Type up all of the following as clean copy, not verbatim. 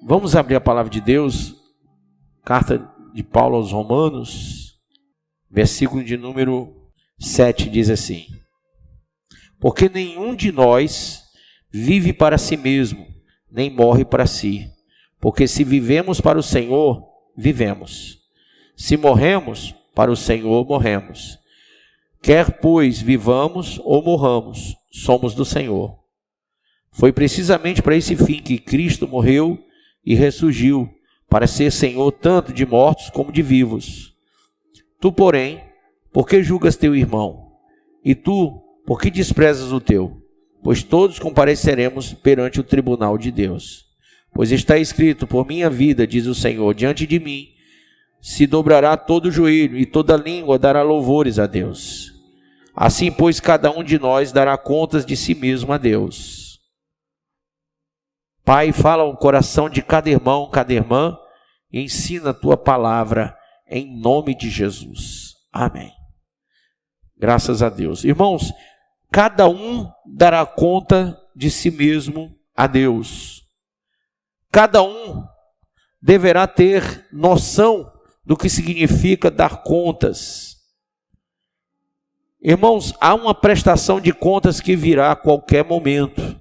Vamos abrir a palavra de Deus, carta de Paulo aos Romanos, versículo de número 7, diz assim: porque nenhum de nós vive para si mesmo, nem morre para si. Porque se vivemos para o Senhor, vivemos. Se morremos, para o Senhor morremos. Quer, pois, vivamos ou morramos, somos do Senhor. Foi precisamente para esse fim que Cristo morreu e ressurgiu, para ser Senhor tanto de mortos como de vivos. Tu, porém, por que julgas teu irmão? E tu, por que desprezas o teu? Pois todos compareceremos perante o tribunal de Deus. Pois está escrito: por minha vida, diz o Senhor, diante de mim se dobrará todo o joelho e toda língua dará louvores a Deus. Assim, pois, cada um de nós dará contas de si mesmo a Deus. Pai, fala ao coração de cada irmão, cada irmã, e ensina a tua palavra em nome de Jesus. Amém. Graças a Deus. Irmãos, cada um dará conta de si mesmo a Deus. Cada um deverá ter noção do que significa dar contas. Irmãos, há uma prestação de contas que virá a qualquer momento.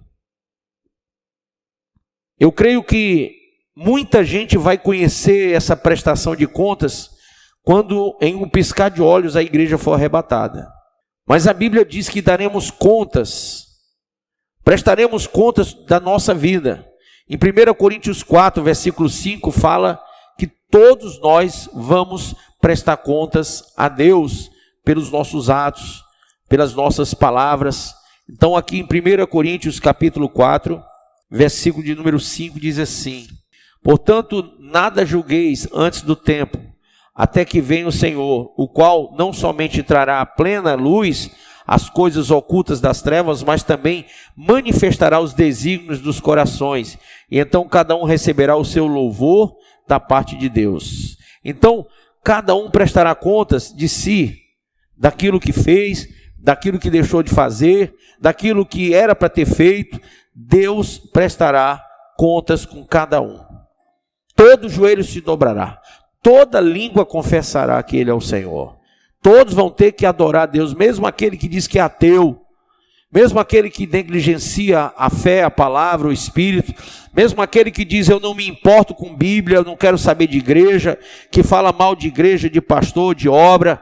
Eu creio que muita gente vai conhecer essa prestação de contas quando em um piscar de olhos a igreja for arrebatada. Mas a Bíblia diz que daremos contas, prestaremos contas da nossa vida. Em 1 Coríntios 4, versículo 5, fala que todos nós vamos prestar contas a Deus pelos nossos atos, pelas nossas palavras. Então aqui em 1 Coríntios capítulo 4, versículo de número 5, diz assim: portanto, nada julgueis antes do tempo, até que venha o Senhor, o qual não somente trará à plena luz as coisas ocultas das trevas, mas também manifestará os desígnios dos corações, e então cada um receberá o seu louvor da parte de Deus. Então, cada um prestará contas de si, daquilo que fez, daquilo que deixou de fazer, daquilo que era para ter feito. Deus prestará contas com cada um. Todo joelho se dobrará, toda língua confessará que Ele é o Senhor. Todos vão ter que adorar a Deus, mesmo aquele que diz que é ateu, mesmo aquele que negligencia a fé, a palavra, o Espírito, mesmo aquele que diz: eu não me importo com Bíblia, eu não quero saber de igreja, que fala mal de igreja, de pastor, de obra,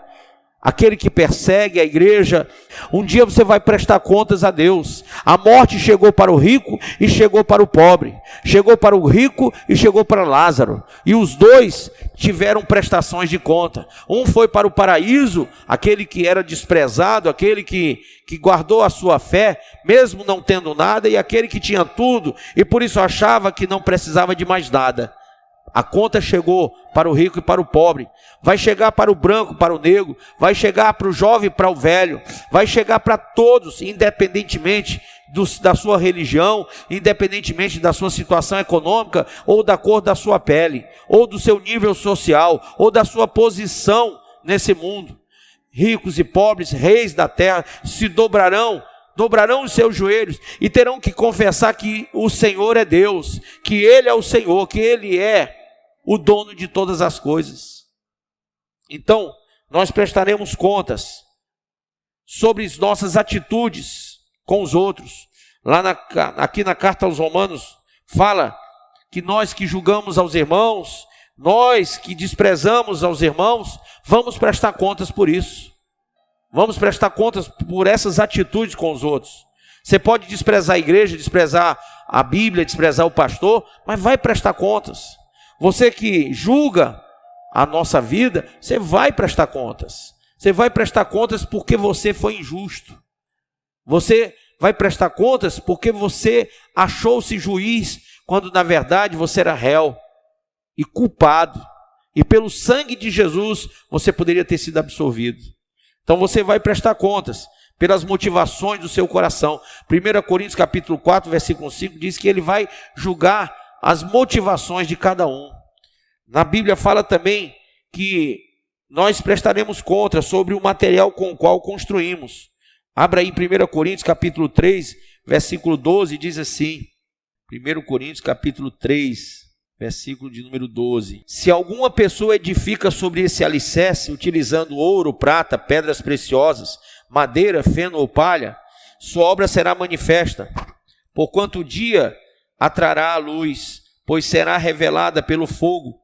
aquele que persegue a igreja. Um dia você vai prestar contas a Deus. A morte chegou para o rico e chegou para o pobre, chegou para o rico e chegou para Lázaro, e os dois tiveram prestações de conta. Um foi para o paraíso, aquele que era desprezado, aquele que guardou a sua fé, mesmo não tendo nada, e aquele que tinha tudo, e por isso achava que não precisava de mais nada. A conta chegou para o rico e para o pobre, vai chegar para o branco, para o negro, vai chegar para o jovem e para o velho, vai chegar para todos, independentemente da sua religião, independentemente da sua situação econômica, ou da cor da sua pele, ou do seu nível social, ou da sua posição nesse mundo. Ricos e pobres, reis da terra, se dobrarão os seus joelhos e terão que confessar que o Senhor é Deus, que Ele é o Senhor, que Ele é o dono de todas as coisas. Então, nós prestaremos contas sobre as nossas atitudes com os outros. Aqui na carta aos Romanos, fala que nós que julgamos aos irmãos, nós que desprezamos aos irmãos, vamos prestar contas por isso. Vamos prestar contas por essas atitudes com os outros. Você pode desprezar a igreja, desprezar a Bíblia, desprezar o pastor, mas vai prestar contas. Você que julga a nossa vida, você vai prestar contas. Você vai prestar contas porque você foi injusto. Você vai prestar contas porque você achou-se juiz, quando na verdade você era réu e culpado. E pelo sangue de Jesus você poderia ter sido absolvido. Então você vai prestar contas pelas motivações do seu coração. 1 Coríntios capítulo 4, versículo 5 diz que Ele vai julgar as motivações de cada um. Na Bíblia fala também que nós prestaremos conta sobre o material com o qual construímos. Abra aí em 1 Coríntios capítulo 3, versículo 12, diz assim. 1 Coríntios capítulo 3, versículo de número 12. Se alguma pessoa edifica sobre esse alicerce, utilizando ouro, prata, pedras preciosas, madeira, feno ou palha, sua obra será manifesta, porquanto o dia a trará a luz, pois será revelada pelo fogo,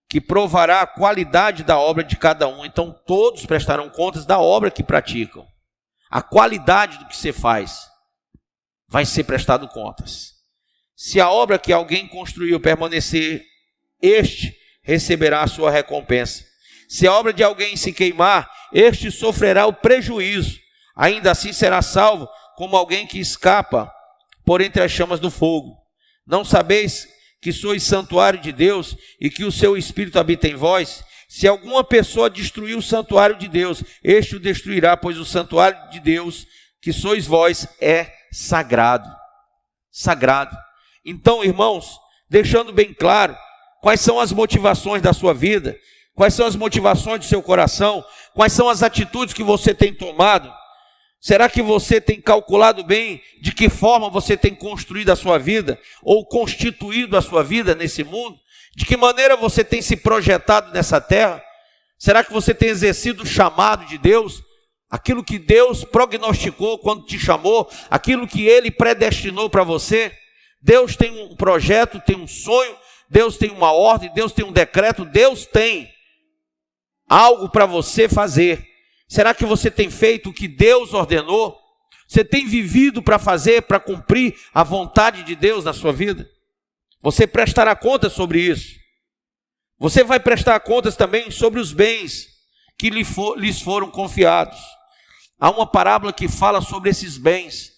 que provará a qualidade da obra de cada um. Então todos prestarão contas da obra que praticam. A qualidade do que você faz vai ser prestado contas. Se a obra que alguém construiu permanecer, este receberá a sua recompensa. Se a obra de alguém se queimar, este sofrerá o prejuízo. Ainda assim será salvo, como alguém que escapa por entre as chamas do fogo. Não sabeis que sois santuário de Deus e que o seu Espírito habita em vós? Se alguma pessoa destruir o santuário de Deus, este o destruirá, pois o santuário de Deus, que sois vós, é sagrado. Sagrado. Então, irmãos, deixando bem claro quais são as motivações da sua vida, quais são as motivações do seu coração, quais são as atitudes que você tem tomado. Será que você tem calculado bem de que forma você tem construído a sua vida ou constituído a sua vida nesse mundo? De que maneira você tem se projetado nessa terra? Será que você tem exercido o chamado de Deus? Aquilo que Deus prognosticou quando te chamou, aquilo que Ele predestinou para você? Deus tem um projeto, tem um sonho, Deus tem uma ordem, Deus tem um decreto, Deus tem algo para você fazer. Será que você tem feito o que Deus ordenou? Você tem vivido para fazer, para cumprir a vontade de Deus na sua vida? Você prestará contas sobre isso. Você vai prestar contas também sobre os bens que lhes foram confiados. Há uma parábola que fala sobre esses bens.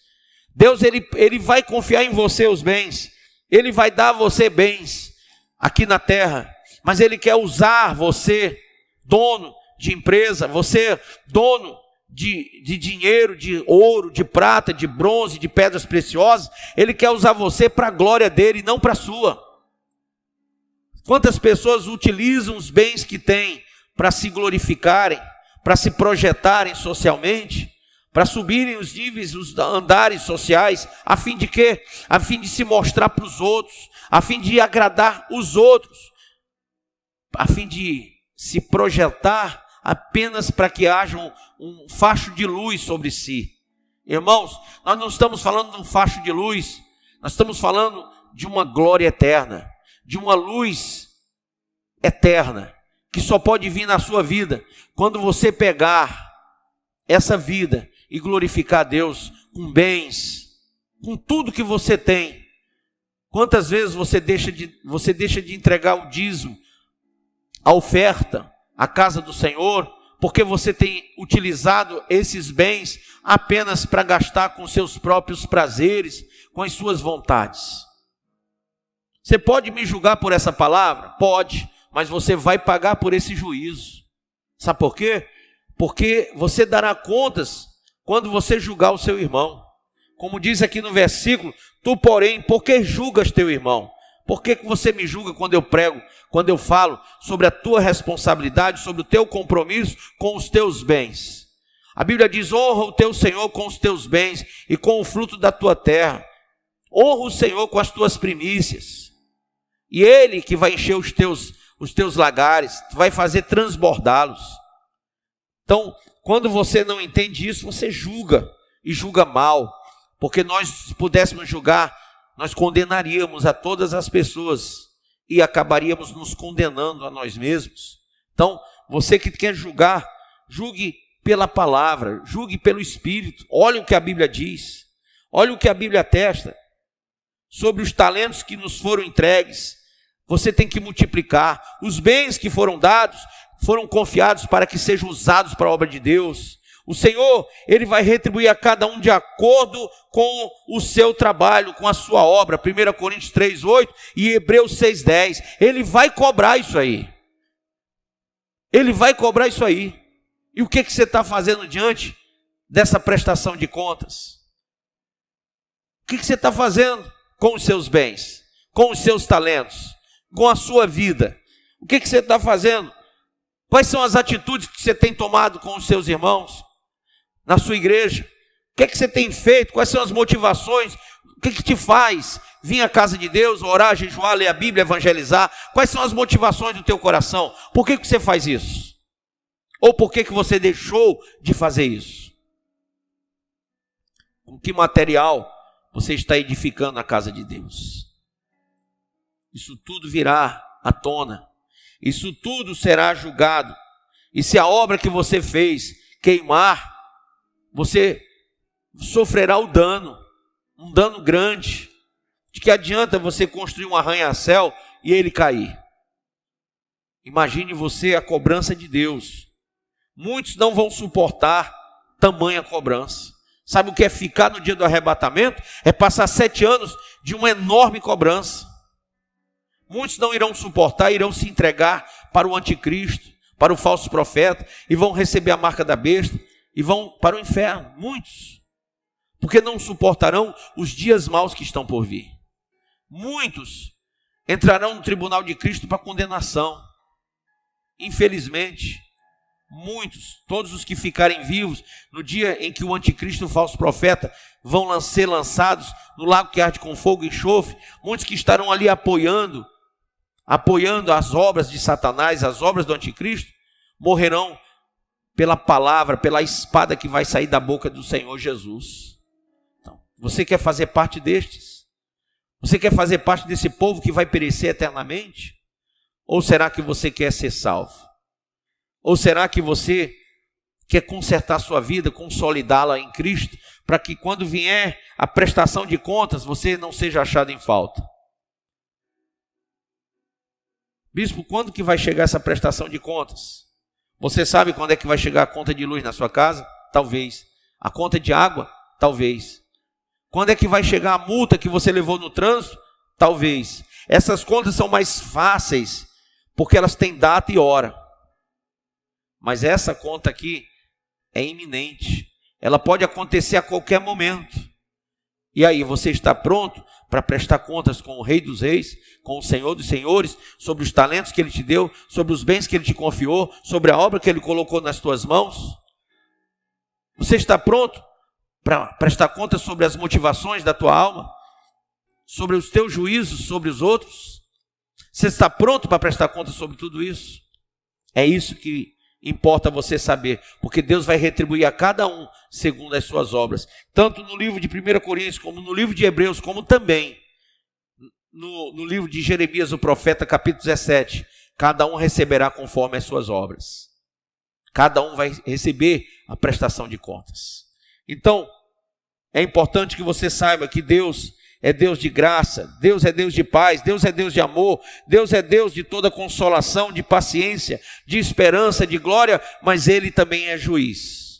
Deus ele vai confiar em você os bens. Ele vai dar a você bens aqui na terra. Mas Ele quer usar você, dono de empresa, você dono de dinheiro, de ouro, de prata, de bronze, de pedras preciosas. Ele quer usar você para a glória dele e não para a sua. Quantas pessoas utilizam os bens que têm para se glorificarem, para se projetarem socialmente, para subirem os níveis, os andares sociais, a fim de quê? A fim de se mostrar para os outros, a fim de agradar os outros, a fim de se projetar apenas para que haja um facho de luz sobre si. Irmãos, nós não estamos falando de um facho de luz, nós estamos falando de uma glória eterna, de uma luz eterna, que só pode vir na sua vida quando você pegar essa vida e glorificar a Deus com bens, com tudo que você tem. Quantas vezes você deixa de entregar o dízimo, a oferta, a casa do Senhor, porque você tem utilizado esses bens apenas para gastar com seus próprios prazeres, com as suas vontades. Você pode me julgar por essa palavra? Pode, mas você vai pagar por esse juízo. Sabe por quê? Porque você dará contas quando você julgar o seu irmão. Como diz aqui no versículo, tu porém, por que julgas teu irmão? Por que você me julga quando eu prego, quando eu falo sobre a tua responsabilidade, sobre o teu compromisso com os teus bens? A Bíblia diz, honra o teu Senhor com os teus bens e com o fruto da tua terra. Honra o Senhor com as tuas primícias. E Ele que vai encher os teus lagares, vai fazer transbordá-los. Então, quando você não entende isso, você julga, e julga mal. Porque nós, se pudéssemos julgar, nós condenaríamos a todas as pessoas e acabaríamos nos condenando a nós mesmos. Então, você que quer julgar, julgue pela palavra, julgue pelo Espírito. Olhe o que a Bíblia diz, olhe o que a Bíblia atesta sobre os talentos que nos foram entregues. Você tem que multiplicar. Os bens que foram dados foram confiados para que sejam usados para a obra de Deus. O Senhor, Ele vai retribuir a cada um de acordo com o seu trabalho, com a sua obra. 1 Coríntios 3:8 e Hebreus 6:10. Ele vai cobrar isso aí. Ele vai cobrar isso aí. E o que você está fazendo diante dessa prestação de contas? O que você está fazendo com os seus bens, com os seus talentos, com a sua vida? O que você está fazendo? Quais são as atitudes que você tem tomado com os seus irmãos? Na sua igreja, o que você tem feito? Quais são as motivações O que te faz vir à casa de Deus, orar, jejuar, ler a Bíblia, evangelizar? Quais são as motivações do teu coração? Por que você faz isso? Ou por que você deixou de fazer isso? Com que material você está edificando a casa de Deus? Isso tudo virá à tona. Isso tudo será julgado. E se a obra que você fez queimar, você sofrerá o dano, um dano grande. De que adianta você construir um arranha-céu e ele cair? Imagine você a cobrança de Deus. Muitos não vão suportar tamanha cobrança. Sabe o que é ficar no dia do arrebatamento? É passar 7 anos de uma enorme cobrança. Muitos não irão suportar, irão se entregar para o anticristo, para o falso profeta, e vão receber a marca da besta, e vão para o inferno. Muitos. Porque não suportarão os dias maus que estão por vir. Muitos entrarão no tribunal de Cristo para condenação. Infelizmente, muitos, todos os que ficarem vivos no dia em que o anticristo e o falso profeta vão ser lançados no lago que arde com fogo e enxofre, muitos que estarão ali apoiando as obras de Satanás, as obras do anticristo, morrerão pela palavra, pela espada que vai sair da boca do Senhor Jesus. Então, você quer fazer parte destes? Você quer fazer parte desse povo que vai perecer eternamente? Ou será que você quer ser salvo? Ou será que você quer consertar sua vida, consolidá-la em Cristo, para que quando vier a prestação de contas, você não seja achado em falta? Bispo, quando que vai chegar essa prestação de contas? Você sabe quando é que vai chegar a conta de luz na sua casa? Talvez. A conta de água? Talvez. Quando é que vai chegar a multa que você levou no trânsito? Talvez. Essas contas são mais fáceis, porque elas têm data e hora. Mas essa conta aqui é iminente. Ela pode acontecer a qualquer momento. E aí, você está pronto para prestar contas com o Rei dos Reis, com o Senhor dos Senhores, sobre os talentos que Ele te deu, sobre os bens que Ele te confiou, sobre a obra que Ele colocou nas tuas mãos? Você está pronto para prestar contas sobre as motivações da tua alma, sobre os teus juízos sobre os outros? Você está pronto para prestar contas sobre tudo isso? É isso que importa você saber, porque Deus vai retribuir a cada um segundo as suas obras, tanto no livro de 1 Coríntios, como no livro de Hebreus, como também no livro de Jeremias, o profeta, capítulo 17. Cada um receberá conforme as suas obras. Cada um vai receber a prestação de contas. Então, é importante que você saiba que Deus é Deus de graça, Deus é Deus de paz, Deus é Deus de amor, Deus é Deus de toda consolação, de paciência, de esperança, de glória, mas Ele também é juiz.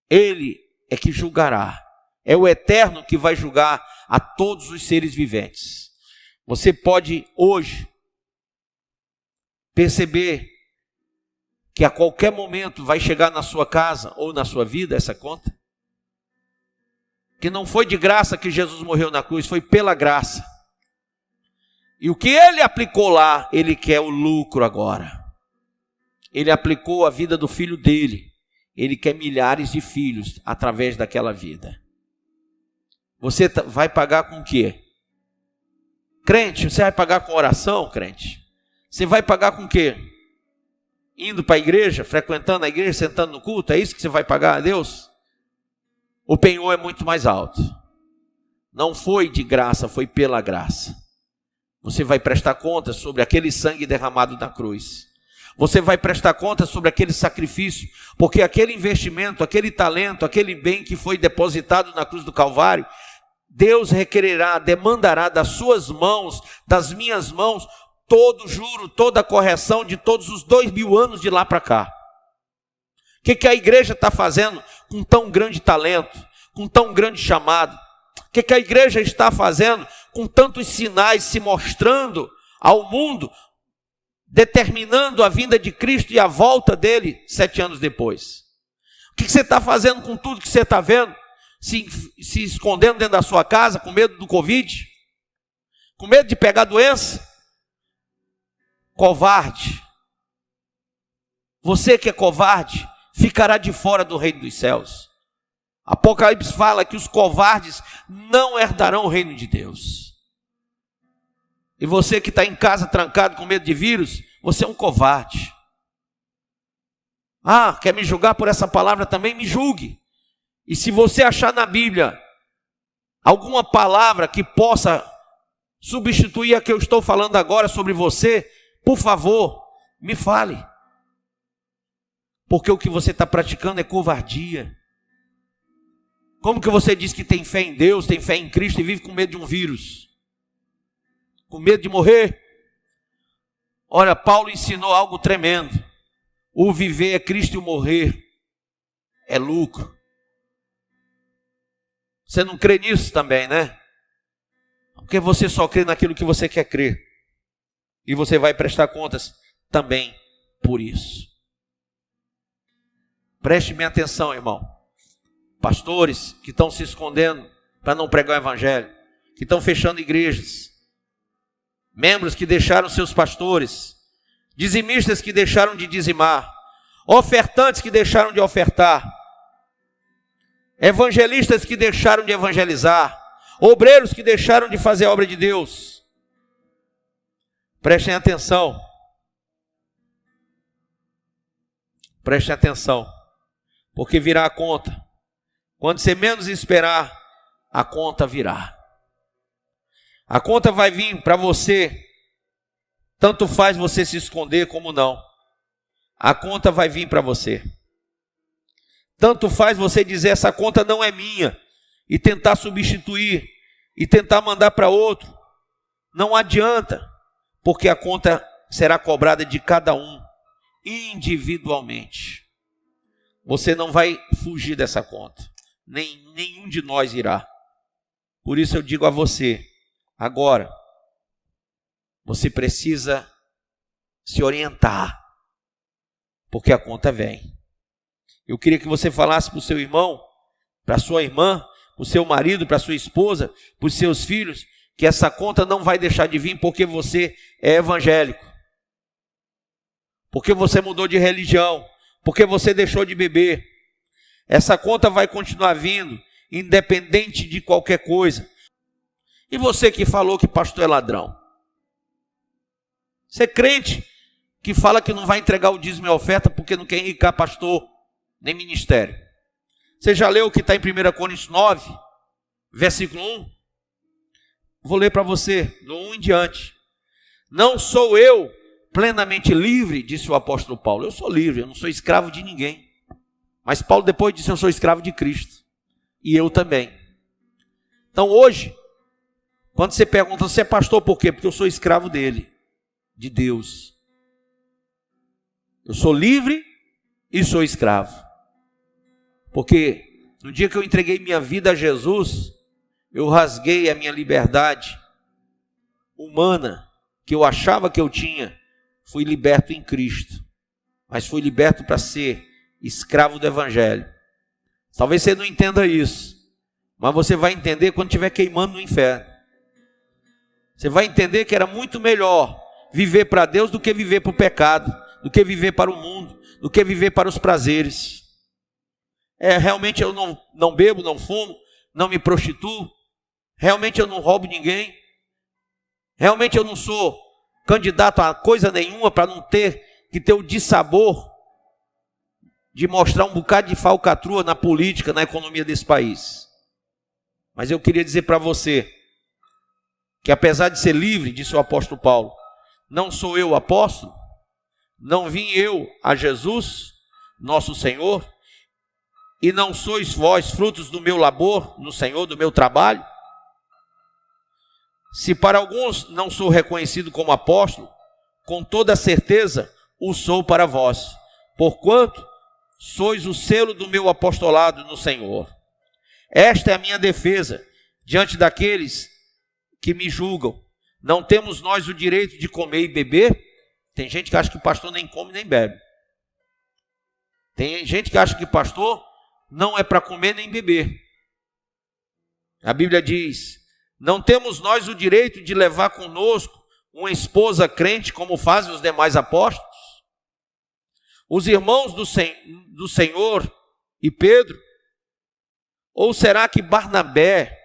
Ele é que julgará, é o Eterno que vai julgar a todos os seres viventes. Você pode hoje perceber que a qualquer momento vai chegar na sua casa ou na sua vida essa conta? Que não foi de graça que Jesus morreu na cruz, foi pela graça. E o que Ele aplicou lá, Ele quer o lucro agora. Ele aplicou a vida do filho dele. Ele quer milhares de filhos através daquela vida. Você vai pagar com o quê? Crente, você vai pagar com oração, crente? Você vai pagar com o quê? Indo para a igreja, frequentando a igreja, sentando no culto? É isso que você vai pagar a Deus? O penhor é muito mais alto. Não foi de graça, foi pela graça. Você vai prestar contas sobre aquele sangue derramado na cruz. Você vai prestar contas sobre aquele sacrifício, porque aquele investimento, aquele talento, aquele bem que foi depositado na cruz do Calvário, Deus requererá, demandará das suas mãos, das minhas mãos, todo juro, toda a correção de todos os 2000 anos de lá para cá. O que a igreja está fazendo com tão grande talento, com tão grande chamado? O que a igreja está fazendo com tantos sinais se mostrando ao mundo, determinando a vinda de Cristo e a volta dele 7 anos depois? O que você está fazendo com tudo que você está vendo? Se escondendo dentro da sua casa com medo do Covid? Com medo de pegar doença? Covarde. Você que é covarde, ficará de fora do reino dos céus. Apocalipse fala que os covardes não herdarão o reino de Deus. E você que está em casa trancado com medo de vírus, você é um covarde. Ah, quer me julgar por essa palavra também? Me julgue. E se você achar na Bíblia alguma palavra que possa substituir a que eu estou falando agora sobre você, por favor, me fale. Porque o que você está praticando é covardia. Como que você diz que tem fé em Deus, tem fé em Cristo e vive com medo de um vírus? Com medo de morrer? Olha, Paulo ensinou algo tremendo. O viver é Cristo e o morrer é lucro. Você não crê nisso também, né? Porque você só crê naquilo que você quer crer. E você vai prestar contas também por isso. Preste bem atenção, irmão. Pastores que estão se escondendo para não pregar o evangelho, que estão fechando igrejas, membros que deixaram seus pastores, dizimistas que deixaram de dizimar, ofertantes que deixaram de ofertar, evangelistas que deixaram de evangelizar, obreiros que deixaram de fazer a obra de Deus. Prestem atenção. Prestem atenção, porque virá a conta. Quando você menos esperar, a conta virá. A conta vai vir para você, tanto faz você se esconder como não. A conta vai vir para você. Tanto faz você dizer, essa conta não é minha, e tentar substituir, e tentar mandar para outro. Não adianta, porque a conta será cobrada de cada um, individualmente. Você não vai fugir dessa conta. Nenhum de nós irá. Por isso eu digo a você, agora, você precisa se orientar, porque a conta vem. Eu queria que você falasse para o seu irmão, para a sua irmã, para o seu marido, para a sua esposa, para os seus filhos, que essa conta não vai deixar de vir porque você é evangélico, porque você mudou de religião, porque você deixou de beber. Essa conta vai continuar vindo, independente de qualquer coisa. E você que falou que pastor é ladrão? Você é crente que fala que não vai entregar o dízimo e a oferta porque não quer enricar pastor, nem ministério. Você já leu o que está em 1 Coríntios 9, versículo 1? Vou ler para você, do 1 em diante. Não sou eu plenamente livre, disse o apóstolo Paulo. Eu sou livre, eu não sou escravo de ninguém. Mas Paulo depois disse, eu sou escravo de Cristo. E eu também. Então hoje, quando você pergunta, você é pastor por quê? Porque eu sou escravo dele, de Deus. Eu sou livre e sou escravo. Porque no dia que eu entreguei minha vida a Jesus, eu rasguei a minha liberdade humana, que eu achava que eu tinha. Fui liberto em Cristo. Mas fui liberto para ser escravo do evangelho. Talvez você não entenda isso, mas você vai entender quando estiver queimando no inferno. Você vai entender que era muito melhor viver para Deus do que viver para o pecado, do que viver para o mundo, do que viver para os prazeres. Realmente eu não bebo, não fumo, não me prostituo, realmente eu não roubo ninguém, realmente eu não sou candidato a coisa nenhuma para não ter que ter o dissabor de mostrar um bocado de falcatrua na política, na economia desse país. Mas eu queria dizer para você que apesar de ser livre, disse o apóstolo Paulo, não sou eu o apóstolo, não vim eu a Jesus, nosso Senhor, e não sois vós frutos do meu labor no Senhor, do meu trabalho? Se para alguns não sou reconhecido como apóstolo, com toda certeza o sou para vós, porquanto sois o selo do meu apostolado no Senhor. Esta é a minha defesa diante daqueles que me julgam. Não temos nós o direito de comer e beber? Tem gente que acha que pastor nem come nem bebe. Tem gente que acha que pastor não é para comer nem beber. A Bíblia diz, não temos nós o direito de levar conosco uma esposa crente como fazem os demais apóstolos? Os irmãos do Senhor e Pedro, Ou será que Barnabé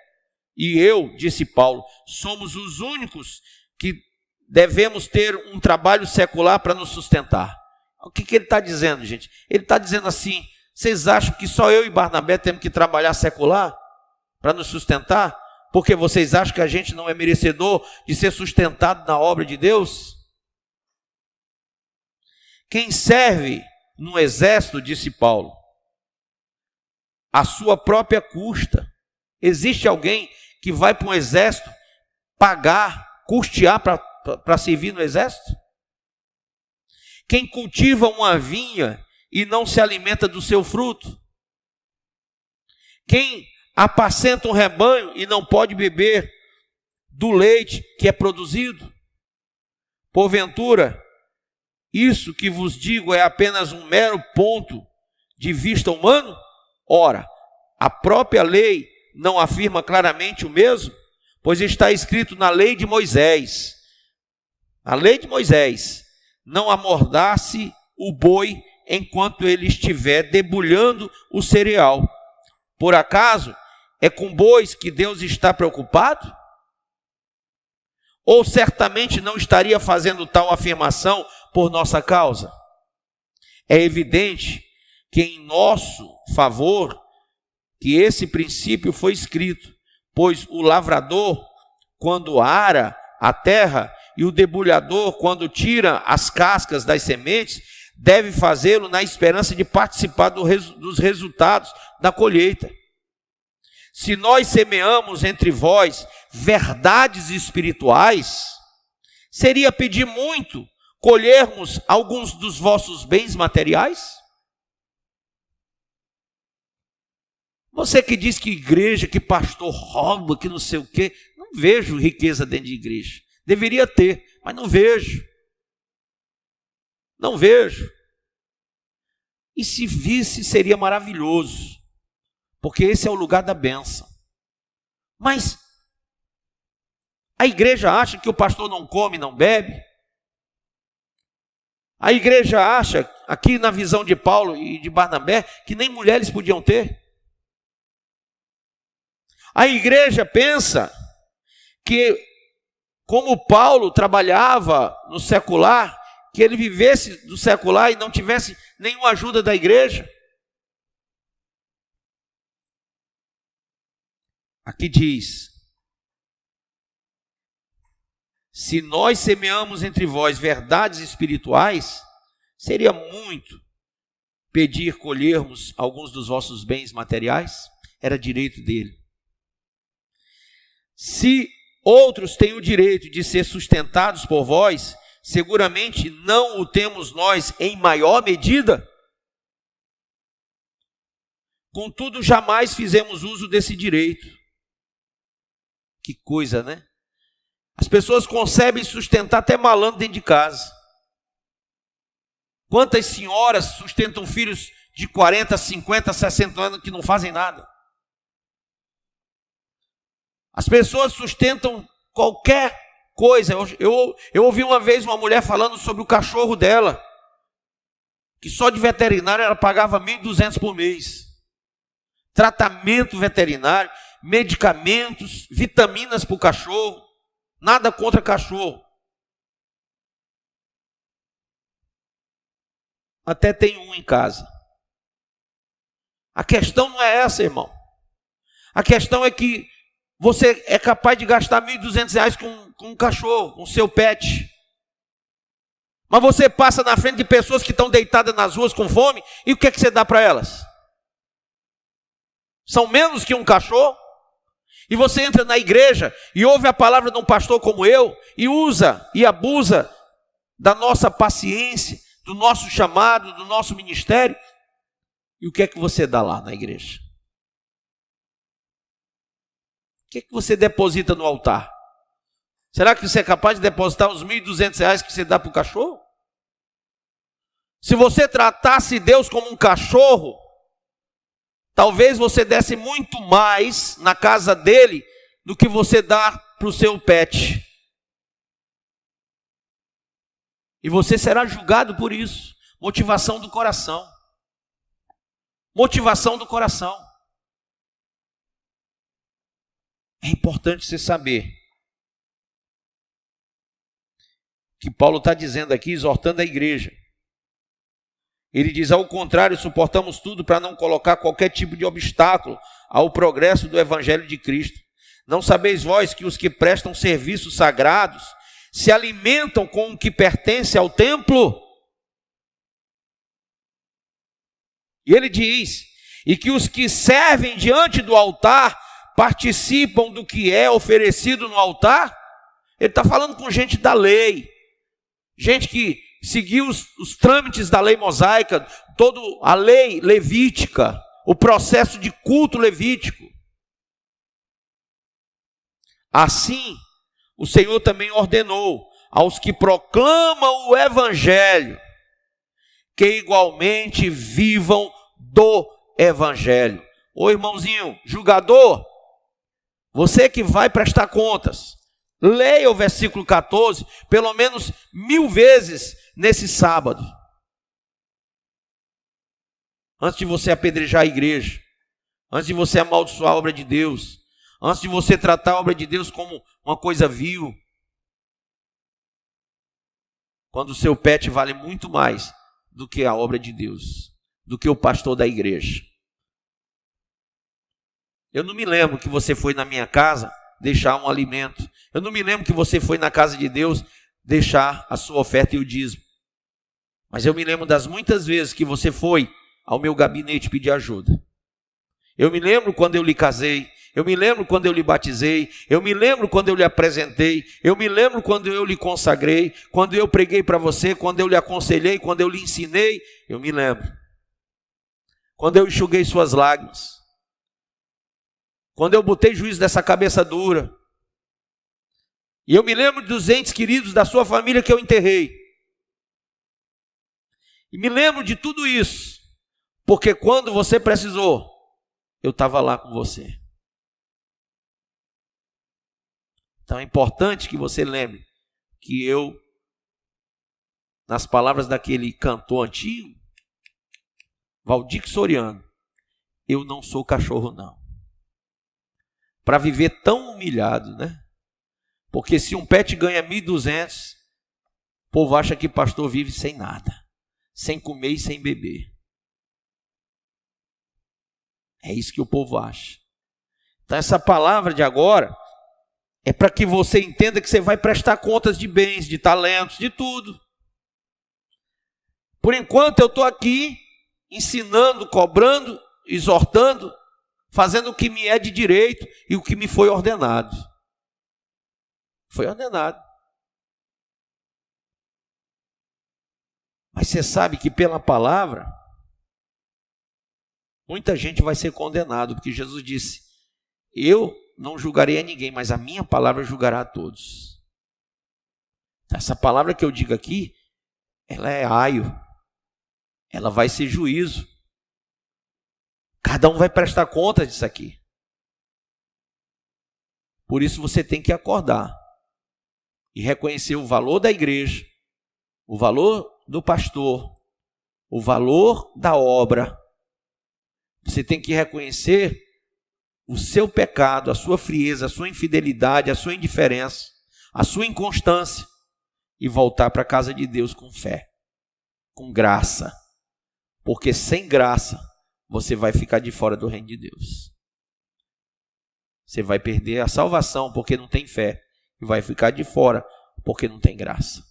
e eu, disse Paulo, somos os únicos que devemos ter um trabalho secular para nos sustentar? O que ele está dizendo, gente? Ele está dizendo assim: vocês acham que só eu e Barnabé temos que trabalhar secular para nos sustentar? Porque vocês acham que a gente não é merecedor de ser sustentado na obra de Deus? Quem serve no exército, disse Paulo, à sua própria custa. Existe alguém que vai para um exército pagar, custear para servir no exército? Quem cultiva uma vinha e não se alimenta do seu fruto? Quem apacenta um rebanho e não pode beber do leite que é produzido? Porventura, isso que vos digo é apenas um mero ponto de vista humano? Ora, a própria lei não afirma claramente o mesmo? Pois está escrito na lei de Moisés, a lei de Moisés, não amordace o boi enquanto ele estiver debulhando o cereal. Por acaso é com bois que Deus está preocupado? Ou certamente não estaria fazendo tal afirmação por nossa causa? É evidente que em nosso favor que esse princípio foi escrito, pois o lavrador, quando ara a terra, e o debulhador, quando tira as cascas das sementes, deve fazê-lo na esperança de participar dos resultados da colheita. Se nós semeamos entre vós verdades espirituais, seria pedir muito colhermos alguns dos vossos bens materiais? Você que diz que igreja, que pastor rouba, que não sei o quê, não vejo riqueza dentro de igreja. Deveria ter, mas não vejo. Não vejo. E se visse, seria maravilhoso, porque esse é o lugar da bênção. Mas a igreja acha que o pastor não come, não bebe. A igreja acha, aqui na visão de Paulo e de Barnabé, que nem mulheres podiam ter. A igreja pensa que, como Paulo trabalhava no secular, que ele vivesse do secular e não tivesse nenhuma ajuda da igreja. Aqui diz: se nós semeamos entre vós verdades espirituais, seria muito pedir colhermos alguns dos vossos bens materiais? Era direito dele. Se outros têm o direito de ser sustentados por vós, seguramente não o temos nós em maior medida. Contudo, jamais fizemos uso desse direito. Que coisa, né? As pessoas concebem sustentar até malandro dentro de casa. Quantas senhoras sustentam filhos de 40, 50, 60 anos que não fazem nada? As pessoas sustentam qualquer coisa. Eu ouvi uma vez uma mulher falando sobre o cachorro dela, que só de veterinário ela pagava 1.200 por mês. Tratamento veterinário, medicamentos, vitaminas para o cachorro. Nada contra cachorro. Até tem um em casa. A questão não é essa, irmão. A questão é que você é capaz de gastar R$1.200 com um cachorro, com seu pet. Mas você passa na frente de pessoas que estão deitadas nas ruas com fome, e o que é que você dá para elas? São menos que um cachorro? E você entra na igreja e ouve a palavra de um pastor como eu, e usa e abusa da nossa paciência, do nosso chamado, do nosso ministério. E o que é que você dá lá na igreja? O que é que você deposita no altar? Será que você é capaz de depositar os R$1.200 que você dá para o cachorro? Se você tratasse Deus como um cachorro, talvez você desse muito mais na casa dele do que você dá para o seu pet. E você será julgado por isso. Motivação do coração. Motivação do coração. É importante você saber que Paulo está dizendo aqui, exortando a igreja. Ele diz: ao contrário, suportamos tudo para não colocar qualquer tipo de obstáculo ao progresso do evangelho de Cristo. Não sabeis vós que os que prestam serviços sagrados se alimentam com o que pertence ao templo? E ele diz: e que os que servem diante do altar participam do que é oferecido no altar? Ele está falando com gente da lei, gente que seguiu os trâmites da lei mosaica, toda a lei levítica, o processo de culto levítico. Assim, o Senhor também ordenou aos que proclamam o evangelho que igualmente vivam do evangelho. Ô irmãozinho, julgador, você que vai prestar contas, leia o versículo 14, pelo menos 1000 vezes nesse sábado. Antes de você apedrejar a igreja, antes de você amaldiçoar a obra de Deus, antes de você tratar a obra de Deus como uma coisa vil, quando o seu pet vale muito mais do que a obra de Deus, do que o pastor da igreja. Eu não me lembro que você foi na minha casa deixar um alimento. Eu não me lembro que você foi na casa de Deus deixar a sua oferta e o dízimo. Mas eu me lembro das muitas vezes que você foi ao meu gabinete pedir ajuda. Eu me lembro quando eu lhe casei. Eu me lembro quando eu lhe batizei. Eu me lembro quando eu lhe apresentei. Eu me lembro quando eu lhe consagrei. Quando eu preguei para você. Quando eu lhe aconselhei. Quando eu lhe ensinei. Eu me lembro. Quando eu enxuguei suas lágrimas. Quando eu botei juízo dessa cabeça dura. E eu me lembro dos entes queridos da sua família que eu enterrei. E me lembro de tudo isso, porque quando você precisou, eu estava lá com você. Então é importante que você lembre que eu, nas palavras daquele cantor antigo, Valdir Soriano, eu não sou cachorro não. Para viver tão humilhado, né? Porque se um pet ganha 1.200, o povo acha que pastor vive sem nada, sem comer e sem beber. É isso que o povo acha. Então essa palavra de agora é para que você entenda que você vai prestar contas de bens, de talentos, de tudo. Por enquanto eu estou aqui ensinando, cobrando, exortando, fazendo o que me é de direito e o que me foi ordenado. Foi ordenado. Mas você sabe que pela palavra, muita gente vai ser condenado, porque Jesus disse: eu não julgarei a ninguém, mas a minha palavra julgará a todos. Essa palavra que eu digo aqui, ela é aio, ela vai ser juízo. Cada um vai prestar conta disso aqui. Por isso você tem que acordar e reconhecer o valor da igreja, o valor do pastor, o valor da obra. Você tem que reconhecer o seu pecado, a sua frieza, a sua infidelidade, a sua indiferença, a sua inconstância e voltar para a casa de Deus com fé, com graça. Porque sem graça você vai ficar de fora do reino de Deus. Você vai perder a salvação porque não tem fé e vai ficar de fora porque não tem graça.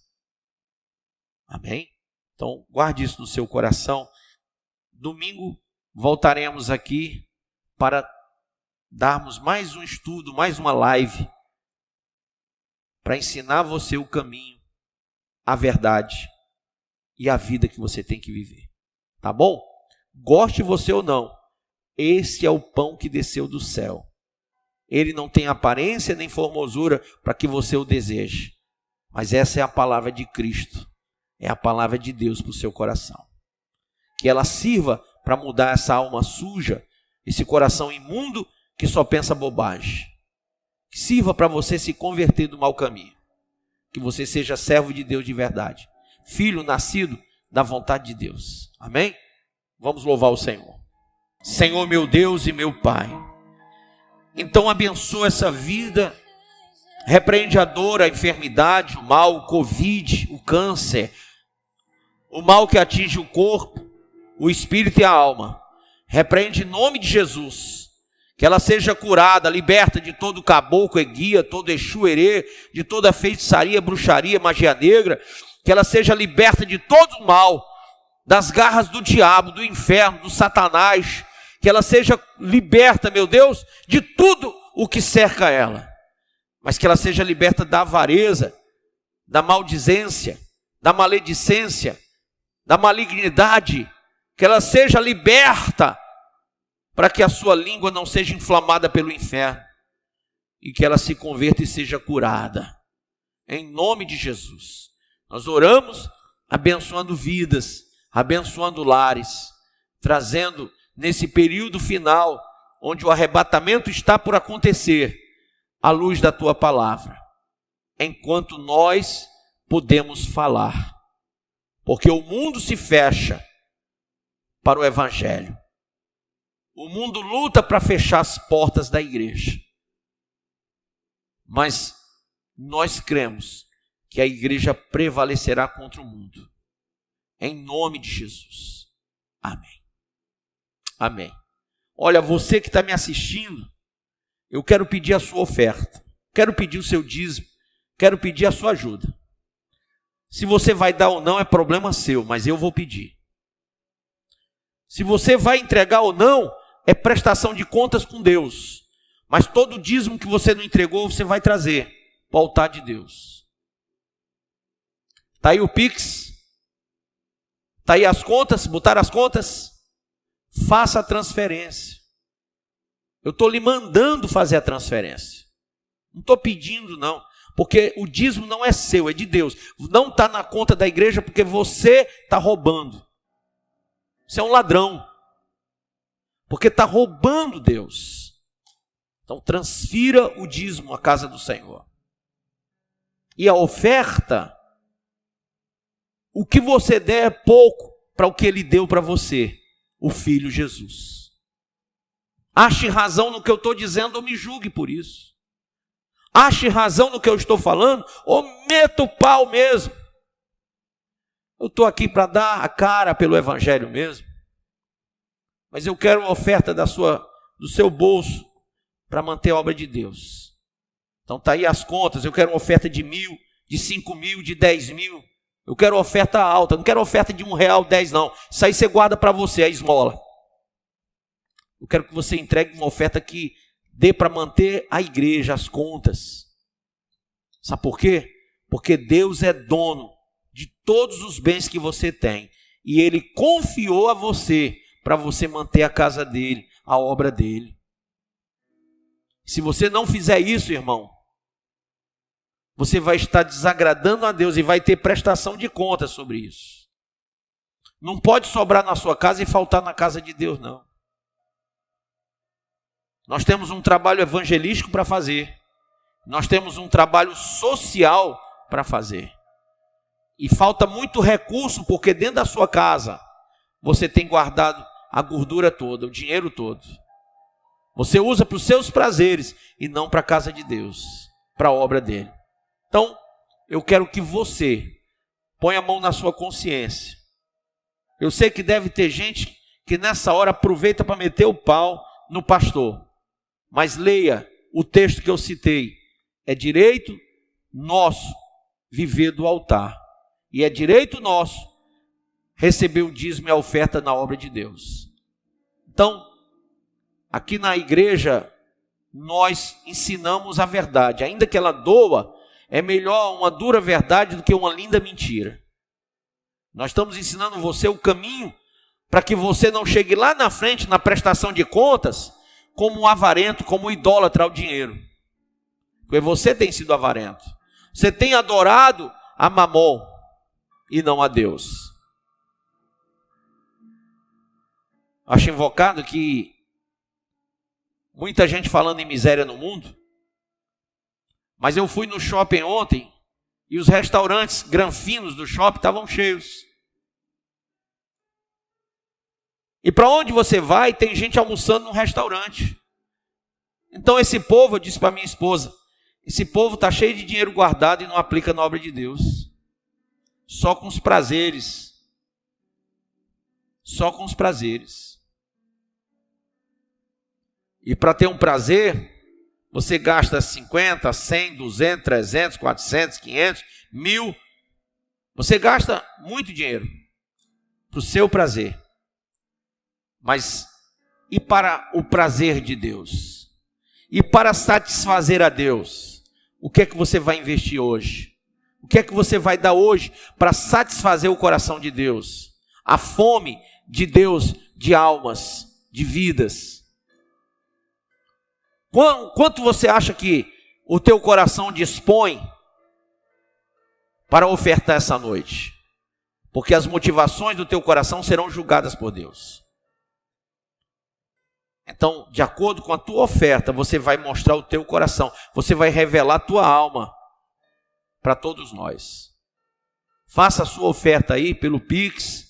Amém? Então, guarde isso no seu coração. Domingo voltaremos aqui para darmos mais um estudo, mais uma live, para ensinar você o caminho, a verdade e a vida que você tem que viver. Tá bom? Goste você ou não, esse é o pão que desceu do céu. Ele não tem aparência nem formosura para que você o deseje, mas essa é a palavra de Cristo, é a palavra de Deus para o seu coração. Que ela sirva para mudar essa alma suja, esse coração imundo que só pensa bobagem. Que sirva para você se converter do mau caminho. Que você seja servo de Deus de verdade, filho nascido da vontade de Deus. Amém? Vamos louvar o Senhor. Senhor meu Deus e meu Pai, Então abençoa essa vida, repreende a dor, a enfermidade, o mal, o Covid, o câncer, o mal que atinge o corpo, o espírito e a alma. Repreende em nome de Jesus, que ela seja curada, liberta de todo caboclo, guia, todo exu, herê, de toda feitiçaria, bruxaria, magia negra, que ela seja liberta de todo o mal, das garras do diabo, do inferno, do Satanás, que ela seja liberta, meu Deus, de tudo o que cerca ela, mas que ela seja liberta da avareza, da maldizência, da maledicência, da malignidade, que ela seja liberta, para que a sua língua não seja inflamada pelo inferno, e que ela se converta e seja curada, em nome de Jesus. Nós oramos abençoando vidas, abençoando lares, trazendo nesse período final, onde o arrebatamento está por acontecer, à luz da tua palavra, enquanto nós podemos falar, porque o mundo se fecha para o evangelho, o mundo luta para fechar as portas da igreja, mas nós cremos que a igreja prevalecerá contra o mundo, em nome de Jesus, amém. Amém. Olha, você que está me assistindo, eu quero pedir a sua oferta, quero pedir o seu dízimo, quero pedir a sua ajuda. Se você vai dar ou não é problema seu, mas eu vou pedir. Se você vai entregar ou não, é prestação de contas com Deus. Mas todo dízimo que você não entregou, você vai trazer para o altar de Deus. Está aí o Pix? Está aí as contas? Botaram as contas? Faça a transferência. Eu estou lhe mandando fazer a transferência. Não estou pedindo não, porque o dízimo não é seu, é de Deus. Não está na conta da igreja porque você está roubando. Você é um ladrão, porque está roubando Deus. Então transfira o dízimo à casa do Senhor. E a oferta, o que você der é pouco para o que Ele deu para você. O Filho Jesus. Ache razão no que eu estou dizendo ou me julgue por isso. Ache razão no que eu estou falando ou meta o pau mesmo. Eu estou aqui para dar a cara pelo evangelho mesmo. Mas eu quero uma oferta do seu bolso para manter a obra de Deus. Então está aí as contas. Eu quero uma oferta de 1.000, de 5.000, de 10.000. Eu quero oferta alta, não quero oferta de R$1, 10 não. Isso aí você guarda para você, a esmola. Eu quero que você entregue uma oferta que dê para manter a igreja, as contas. Sabe por quê? Porque Deus é dono de todos os bens que você tem. E Ele confiou a você para você manter a casa dele, a obra dele. Se você não fizer isso, irmão, você vai estar desagradando a Deus e vai ter prestação de contas sobre isso. Não pode sobrar na sua casa e faltar na casa de Deus, não. Nós temos um trabalho evangelístico para fazer. Nós temos um trabalho social para fazer. E falta muito recurso, porque dentro da sua casa você tem guardado a gordura toda, o dinheiro todo. Você usa para os seus prazeres e não para a casa de Deus, para a obra dele. Então, eu quero que você ponha a mão na sua consciência. Eu sei que deve ter gente que nessa hora aproveita para meter o pau no pastor. Mas leia o texto que eu citei. É direito nosso viver do altar. E é direito nosso receber o dízimo e a oferta na obra de Deus. Então, aqui na igreja, nós ensinamos a verdade. Ainda que ela doa, é melhor uma dura verdade do que uma linda mentira. Nós estamos ensinando você o caminho para que você não chegue lá na frente, na prestação de contas, como um avarento, como um idólatra ao dinheiro. Porque você tem sido avarento. Você tem adorado a Mamon e não a Deus. Acho invocado que muita gente falando em miséria no mundo. Mas eu fui no shopping ontem e os restaurantes granfinos do shopping estavam cheios. E para onde você vai, tem gente almoçando num restaurante. Então esse povo, eu disse para minha esposa, esse povo está cheio de dinheiro guardado e não aplica na obra de Deus. Só com os prazeres. Só com os prazeres. E para ter um prazer, você gasta 50, 100, 200, 300, 400, 500, 1000. Você gasta muito dinheiro para o seu prazer. Mas e para o prazer de Deus? E para satisfazer a Deus? O que é que você vai investir hoje? O que é que você vai dar hoje para satisfazer o coração de Deus? A fome de Deus, de almas, de vidas. Quanto você acha que o teu coração dispõe para ofertar essa noite? Porque as motivações do teu coração serão julgadas por Deus. Então, de acordo com a tua oferta, você vai mostrar o teu coração. Você vai revelar a tua alma para todos nós. Faça a sua oferta aí pelo Pix,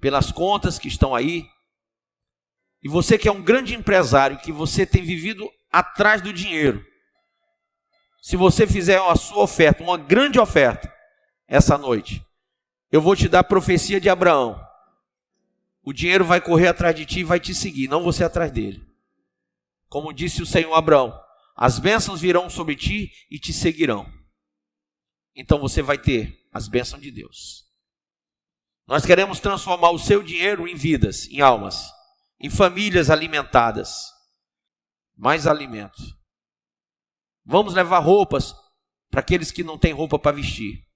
pelas contas que estão aí. E você que é um grande empresário, que você tem vivido atrás do dinheiro, se você fizer a sua oferta, uma grande oferta, essa noite, eu vou te dar a profecia de Abraão. O dinheiro vai correr atrás de ti e vai te seguir, não você atrás dele. Como disse o Senhor a Abraão, as bênçãos virão sobre ti e te seguirão. Então você vai ter as bênçãos de Deus. Nós queremos transformar o seu dinheiro em vidas, em almas, em famílias alimentadas. Mais alimento. Vamos levar roupas para aqueles que não têm roupa para vestir.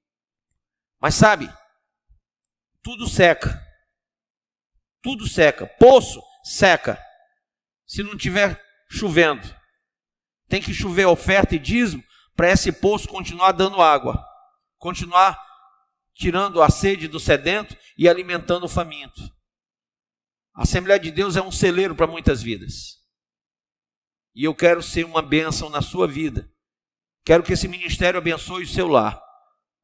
Mas sabe, tudo seca. Tudo seca. Poço seca. Se não tiver chovendo. Tem que chover oferta e dízimo para esse poço continuar dando água. Continuar tirando a sede do sedento e alimentando o faminto. A Assembleia de Deus é um celeiro para muitas vidas. E eu quero ser uma bênção na sua vida. Quero que esse ministério abençoe o seu lar,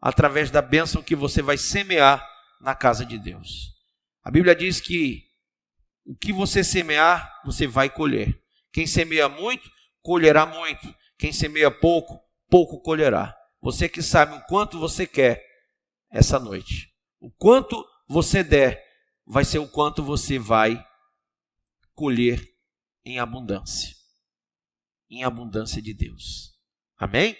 através da bênção que você vai semear na casa de Deus. A Bíblia diz que o que você semear, você vai colher. Quem semeia muito, colherá muito. Quem semeia pouco, pouco colherá. Você que sabe o quanto você quer essa noite. O quanto você der, vai ser o quanto você vai colher em abundância. Em abundância de Deus. Amém?